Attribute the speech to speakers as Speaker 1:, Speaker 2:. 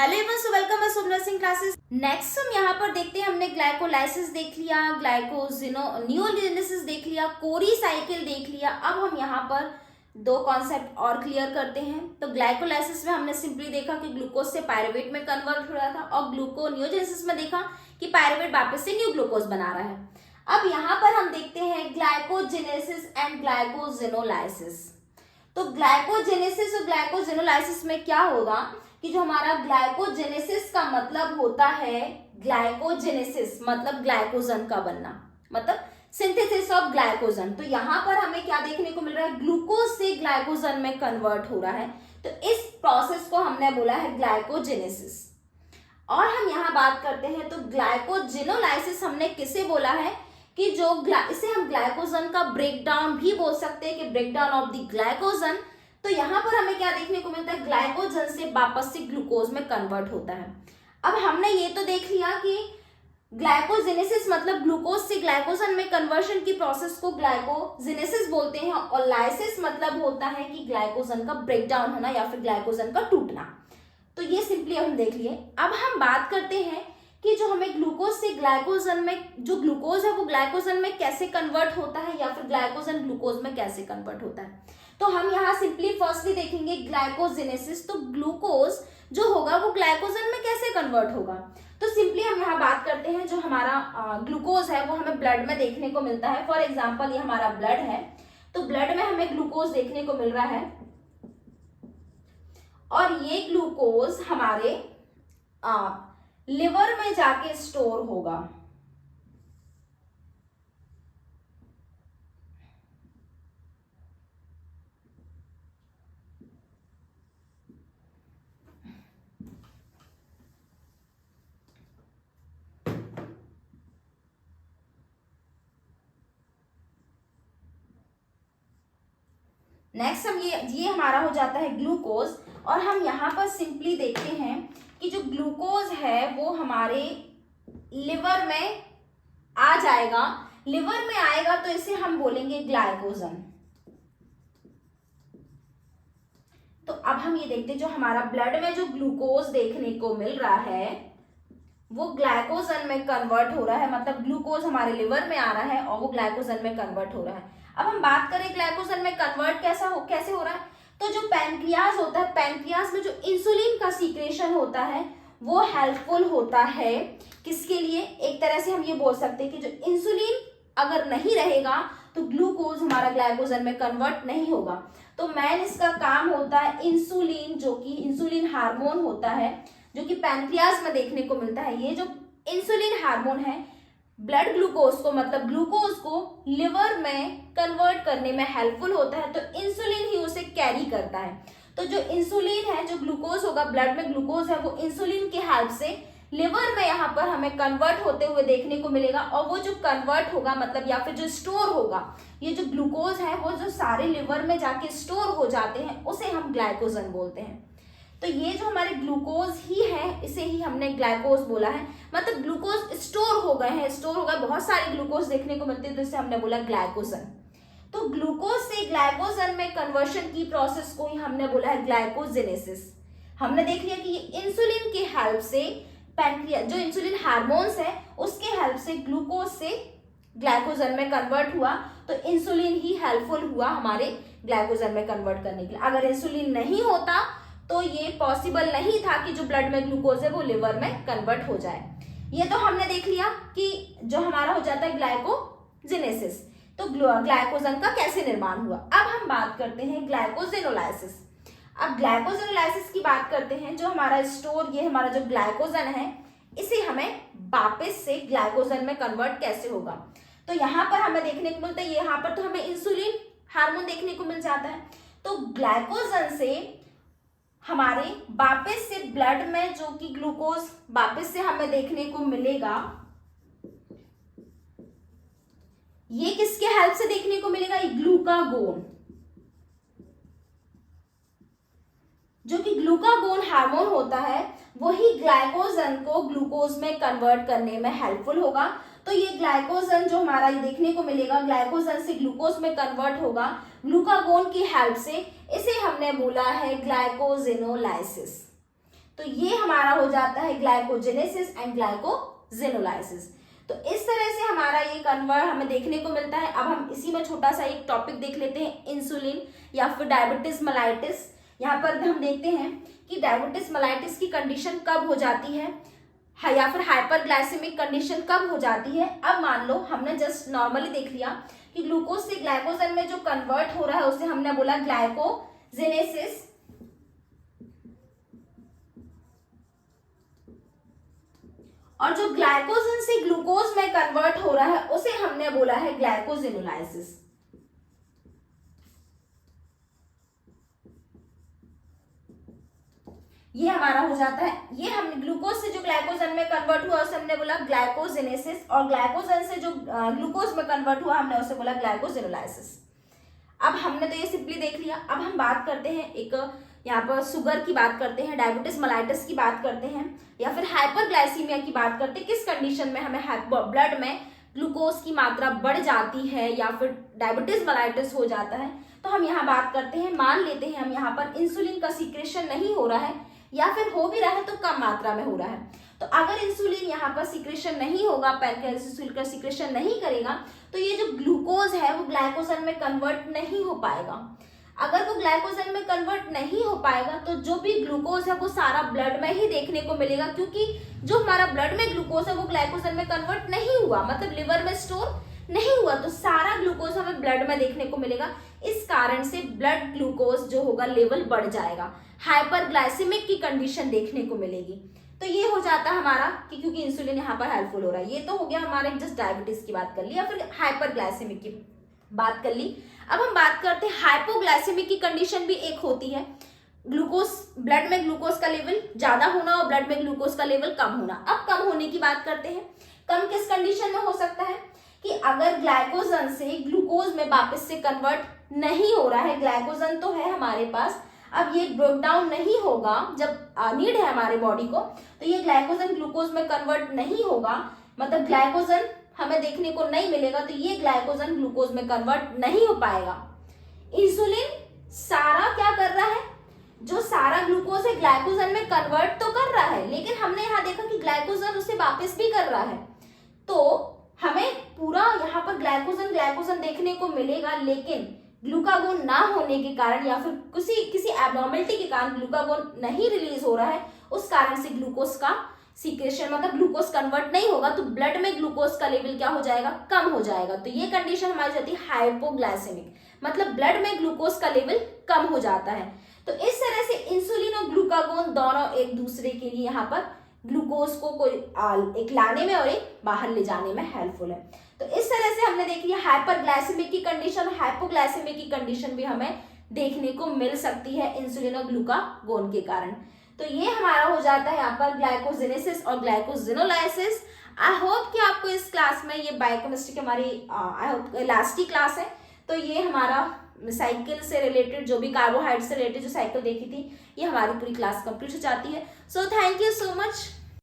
Speaker 1: Hello everyone, so welcome to Shubh nursing classes. Next हम यहाँ पर देखते हैं, हमने ग्लाइकोलाइसिस देख लिया, ग्लाइकोजिनोलियोजेनेसिस देख लिया, कोरी साइकिल देख लिया। अब हम यहाँ पर दो कॉन्सेप्ट और क्लियर करते हैं। तो ग्लाइकोलाइसिस में हमने सिंपली देखा कि ग्लूकोज से पायरुवेट में कन्वर्ट हो रहा था, और ग्लूकोनियोजेनेसिस में देखा कि पायरुवेट वापस से न्यू ग्लूकोज बना रहा है। अब यहाँ पर हम देखते हैं ग्लाइकोजेनेसिस एंड ग्लाइकोजिनोलाइसिस। तो ग्लाइकोजेनेसिस और ग्लाइकोजिनोलाइसिस में क्या होगा कि जो हमारा ग्लाइकोजेनेसिस का मतलब होता है, ग्लाइकोजेनेसिस मतलब ग्लाइकोजन का बनना, मतलब सिंथेसिस ऑफ ग्लाइकोजन। तो यहाँ पर हमें क्या देखने को मिल रहा है, ग्लूकोज से ग्लाइकोजन में कन्वर्ट हो रहा है। तो इस प्रोसेस को हमने बोला है ग्लाइकोजेनेसिस। और हम यहाँ बात करते हैं तो ग्लाइकोजिनोलाइसिस हमने किसे बोला है कि जो इसे हम ग्लाइकोजन का ब्रेकडाउन भी बोल सकते हैं कि ब्रेकडाउन ऑफ द ग्लाइकोजन। तो यहाँ पर हमें क्या देखने को मिलता है, ग्लाइकोजन से वापस से ग्लूकोज में कन्वर्ट होता है। अब हमने ये तो देख लिया कि ग्लाइकोजेनेसिस मतलब ग्लूकोज से ग्लाइकोजन में कन्वर्शन की प्रोसेस को ग्लाइकोजेनेसिस बोलते हैं, और लाइसिस मतलब होता है कि ग्लाइकोजन का ब्रेकडाउन होना या फिर ग्लाइकोजन का टूटना। तो ये सिंपली हम देख लिए। अब हम बात करते हैं कि जो हमें ग्लूकोज से ग्लाइकोजन में, जो ग्लूकोज है वो ग्लाइकोजन में कैसे कन्वर्ट होता है या फिर ग्लाइकोजन ग्लूकोज में कैसे कन्वर्ट होता है। तो हम यहाँ सिंपली फर्स्टली देखेंगे ग्लाइकोजेनेसिस। तो ग्लूकोज जो होगा वो ग्लाइकोजन में कैसे कन्वर्ट होगा। तो सिंपली हम यहाँ बात करते हैं, जो हमारा ग्लूकोज है वो हमें ब्लड में देखने को मिलता है। फॉर एग्जाम्पल ये हमारा ब्लड है, तो ब्लड में हमें ग्लूकोज देखने को मिल रहा है, और ये ग्लूकोज हमारे लिवर में जाके स्टोर होगा। नेक्स्ट हम ये हमारा हो जाता है ग्लूकोज। और हम यहाँ पर सिंपली देखते हैं कि जो ग्लूकोज है वो हमारे लिवर में आ जाएगा। लिवर में आएगा तो इसे हम बोलेंगे ग्लाइकोजन। तो अब हम ये देखते हैं, जो हमारा ब्लड में जो ग्लूकोज देखने को मिल रहा है वो ग्लाइकोजन में कन्वर्ट हो रहा है, मतलब ग्लूकोज हमारे लिवर में आ रहा है और वो ग्लाइकोजन में कन्वर्ट हो रहा है। अब हम बात करें ग्लाइकोजन में कन्वर्ट कैसे हो रहा है। तो जो पैनक्रियाज होता है, पैनक्रियाज में जो इंसुलिन का सीक्रेशन होता है वो हेल्पफुल होता है किसके लिए, एक तरह से हम ये बोल सकते हैं कि जो इंसुलिन अगर नहीं रहेगा तो ग्लूकोज हमारा ग्लाइकोजन में कन्वर्ट नहीं होगा। तो मेन इसका काम होता है इंसुलिन, जो कि इंसुलिन हार्मोन होता है जो कि पैनक्रियाज में देखने को मिलता है। ये जो इंसुलिन हार्मोन है ब्लड ग्लूकोज को, मतलब ग्लूकोज को लिवर में कन्वर्ट करने में हेल्पफुल होता है। तो इंसुलिन ही उसे कैरी करता है। तो जो इंसुलिन है, जो ग्लूकोज होगा, ब्लड में ग्लूकोज है, वो इंसुलिन की हेल्प से लिवर में यहाँ पर हमें कन्वर्ट होते हुए देखने को मिलेगा। और वो जो कन्वर्ट होगा मतलब या फिर जो स्टोर होगा, ये जो ग्लूकोज है वो जो सारे लिवर में जाके स्टोर हो जाते हैं उसे हम ग्लाइकोजन बोलते हैं। तो ये जो हमारे ग्लूकोज ही है इसे ही हमने ग्लाइकोज बोला है, मतलब ग्लूकोज स्टोर हो गए हैं, स्टोर हो गए, बहुत सारे ग्लूकोज देखने को मिलते हैं, तो इसे हमने बोला ग्लाइकोजन। तो ग्लूकोज से ग्लाइकोजन में कन्वर्शन की प्रोसेस को ही हमने बोला है ग्लाइकोजेनेसिस। हमने देख लिया कि ये इंसुलिन की हेल्प से पैनक्रियाज, जो इंसुलिन हार्मोन्स है उसके हेल्प से ग्लूकोज से ग्लाइकोजन में कन्वर्ट हुआ। तो इंसुलिन ही हेल्पफुल हुआ हमारे ग्लाइकोजन में कन्वर्ट करने के लिए। अगर इंसुलिन नहीं होता तो ये पॉसिबल नहीं था कि जो ब्लड में ग्लूकोज है वो लिवर में कन्वर्ट हो जाए। ये तो हमने देख लिया कि जो हमारा हो जाता है ग्लाइकोजेनेसिस, तो ग्लाइकोजन का कैसे निर्माण हुआ। अब हम बात करते हैं ग्लाइकोजिनोलाइसिस। अब ग्लाइकोजिनोलाइसिस की बात करते हैं, जो हमारा स्टोर, ये हमारा जो ग्लाइकोजन है इसे हमें वापस से ग्लाइकोजन में कन्वर्ट कैसे होगा। तो यहाँ पर हमें देखने को मिलता है, यहाँ पर तो हमें इंसुलिन हार्मोन देखने को मिल जाता है। तो ग्लाइकोजन से हमारे वापस से ब्लड में जो कि ग्लूकोज वापस से हमें देखने को मिलेगा, ये किसके हेल्प से देखने को मिलेगा, ये ग्लूकागोन, जो कि ग्लूकागोन हार्मोन होता है वही ग्लाइकोजन को ग्लूकोज में कन्वर्ट करने में हेल्पफुल होगा। तो ये ग्लाइकोजन जो हमारा ये देखने को मिलेगा ग्लाइकोजन से ग्लूकोज में कन्वर्ट होगा ग्लूकागोन की हेल्प से, इसे हमने बोला है ग्लाइकोजिनोलाइसिस। तो ये हमारा हो जाता है ग्लाइकोजेनेसिस एंड ग्लाइकोजेनोलाइसिस। तो इस तरह से हमारा ये कन्वर्ट हमें देखने को मिलता है। अब हम इसी में छोटा सा एक टॉपिक देख लेते हैं, इंसुलिन या फिर डायबिटीज मेलाइटिस। यहाँ पर हम देखते हैं कि डायबिटीज मेलाइटिस की कंडीशन कब हो जाती है या फिर हाइपरग्लाइसेमिक कंडीशन कब हो जाती है। अब मान लो हमने जस्ट नॉर्मली देख लिया कि ग्लूकोज से ग्लाइकोजन में जो कन्वर्ट हो रहा है उसे हमने बोला ग्लाइकोजेनेसिस, और जो ग्लाइकोजन से ग्लूकोज में कन्वर्ट हो रहा है उसे हमने बोला है ग्लाइकोजेनोलाइसिस। ये हमारा हो जाता है, ये हमने ग्लूकोज से जो ग्लाइकोजन में कन्वर्ट हुआ उसे हमने बोला ग्लाइकोजेनेसिस, और ग्लाइकोजन से जो ग्लूकोज में कन्वर्ट हुआ हमने उसे बोला ग्लाइकोजेनोलाइसिस। अब हमने तो ये सिंपली देख लिया। अब हम बात करते हैं एक यहाँ पर शुगर की बात करते हैं, डायबिटीज मेलाइटिस की बात करते हैं, या फिर हाइपरग्लाइसीमिया की बात करते हैं। किस कंडीशन में हमें ब्लड में ग्लूकोज की मात्रा बढ़ जाती है या फिर डायबिटीज मेलाइटिस हो जाता है। तो हम यहाँ बात करते हैं, मान लेते हैं हम यहाँ पर इंसुलिन का सीक्रेशन नहीं हो रहा है या फिर हो भी रहा है तो कम मात्रा में हो रहा है। तो अगर इंसुलिन यहाँ पर सीक्रेशन नहीं होगा, पैनक्रियास इंसुलिन का सीक्रेशन नहीं करेगा, तो ये जो ग्लूकोज है वो ग्लाइकोजन में कन्वर्ट नहीं हो पाएगा। अगर वो ग्लाइकोजन में कन्वर्ट नहीं हो पाएगा तो जो भी ग्लूकोज है वो सारा ब्लड में ही देखने को मिलेगा, क्योंकि जो हमारा ब्लड में ग्लूकोज है वो ग्लाइकोजन में कन्वर्ट नहीं हुआ, मतलब लिवर में स्टोर नहीं हुआ, तो सारा ग्लूकोज हमें ब्लड में देखने को मिलेगा। इस कारण से ब्लड ग्लूकोज जो होगा लेवल बढ़ जाएगा, हाइपरग्लाइसेमिक की कंडीशन देखने को मिलेगी। तो ये हो जाता है हमारा कि क्योंकि इंसुलिन यहाँ पर हेल्पफुल हो रहा है। ये तो हो गया हमारे जस्ट डायबिटीज की बात कर ली या फिर हाइपरग्लाइसेमिक की बात कर ली। अब हम बात करते हैं हाइपोग्लाइसेमिक की कंडीशन भी एक होती है, ग्लूकोज ब्लड में ग्लूकोज का लेवल ज्यादा होना और ब्लड में ग्लूकोज का लेवल कम होना। अब कम होने की बात करते हैं, कम किस कंडीशन में हो सकता है कि अगर ग्लाइकोजन से ग्लूकोज में वापस से कन्वर्ट नहीं हो रहा है, ग्लाइकोजन तो है हमारे पास, अब ये ब्रेक डाउन नहीं होगा, जब नीड है हमारे बॉडी को, तो ये ग्लाइकोजन ग्लूकोज में कन्वर्ट नहीं होगा, मतलब ग्लाइकोजन हमें देखने को नहीं मिलेगा, तो ये ग्लाइकोजन ग्लूकोज में कन्वर्ट नहीं हो पाएगा। इंसुलिन सारा क्या कर रहा है, जो सारा ग्लूकोज है ग्लाइकोजन में कन्वर्ट तो कर रहा है, लेकिन हमने यहाँ देखा कि ग्लाइकोजन उसे वापस भी कर रहा है, तो हमें पूरा यहाँ पर ग्लाइकोजन देखने को मिलेगा, लेकिन ग्लूकागोन ना होने के कारण या फिर किसी एबनॉर्मलिटी के कारण ग्लूकागोन नहीं रिलीज हो रहा है, उस कारण से ग्लूकोज का सीक्रेशन मतलब ग्लूकोज कन्वर्ट नहीं होगा, तो ब्लड में ग्लूकोज का लेवल क्या हो जाएगा, कम हो जाएगा। तो ये कंडीशन हमारी जाती है हाइपोग्लाइसेमिक, मतलब ब्लड में ग्लूकोज का लेवल कम हो जाता है। तो इस तरह से इंसुलिन और ग्लूकागोन दोनों एक दूसरे के लिए यहाँ पर ग्लूकोज को कोई एक लाने में और एक बाहर ले जाने में हेल्पफुल है। तो इस तरह से हमने देखी हाइपरग्लाइसेमिक की कंडीशन, हाइपोग्लाइसेमिक की कंडीशन भी हमें देखने को मिल सकती है इंसुलिन और ग्लूकागोन के कारण। तो ये हमारा हो जाता है यहाँ पर ग्लाइकोजेनेसिस और ग्लाइकोजेनोलाइसिस। आई होप कि आपको इस क्लास में ये बायोकेमिस्ट्री की हमारी I hope last he class है, तो ये हमारा साइकिल से रिलेटेड जो भी कार्बोहाइड्रेट से रिलेटेड जो साइकिल देखी थी, ये हमारी पूरी क्लास कंप्लीट हो जाती है। So thank you so much.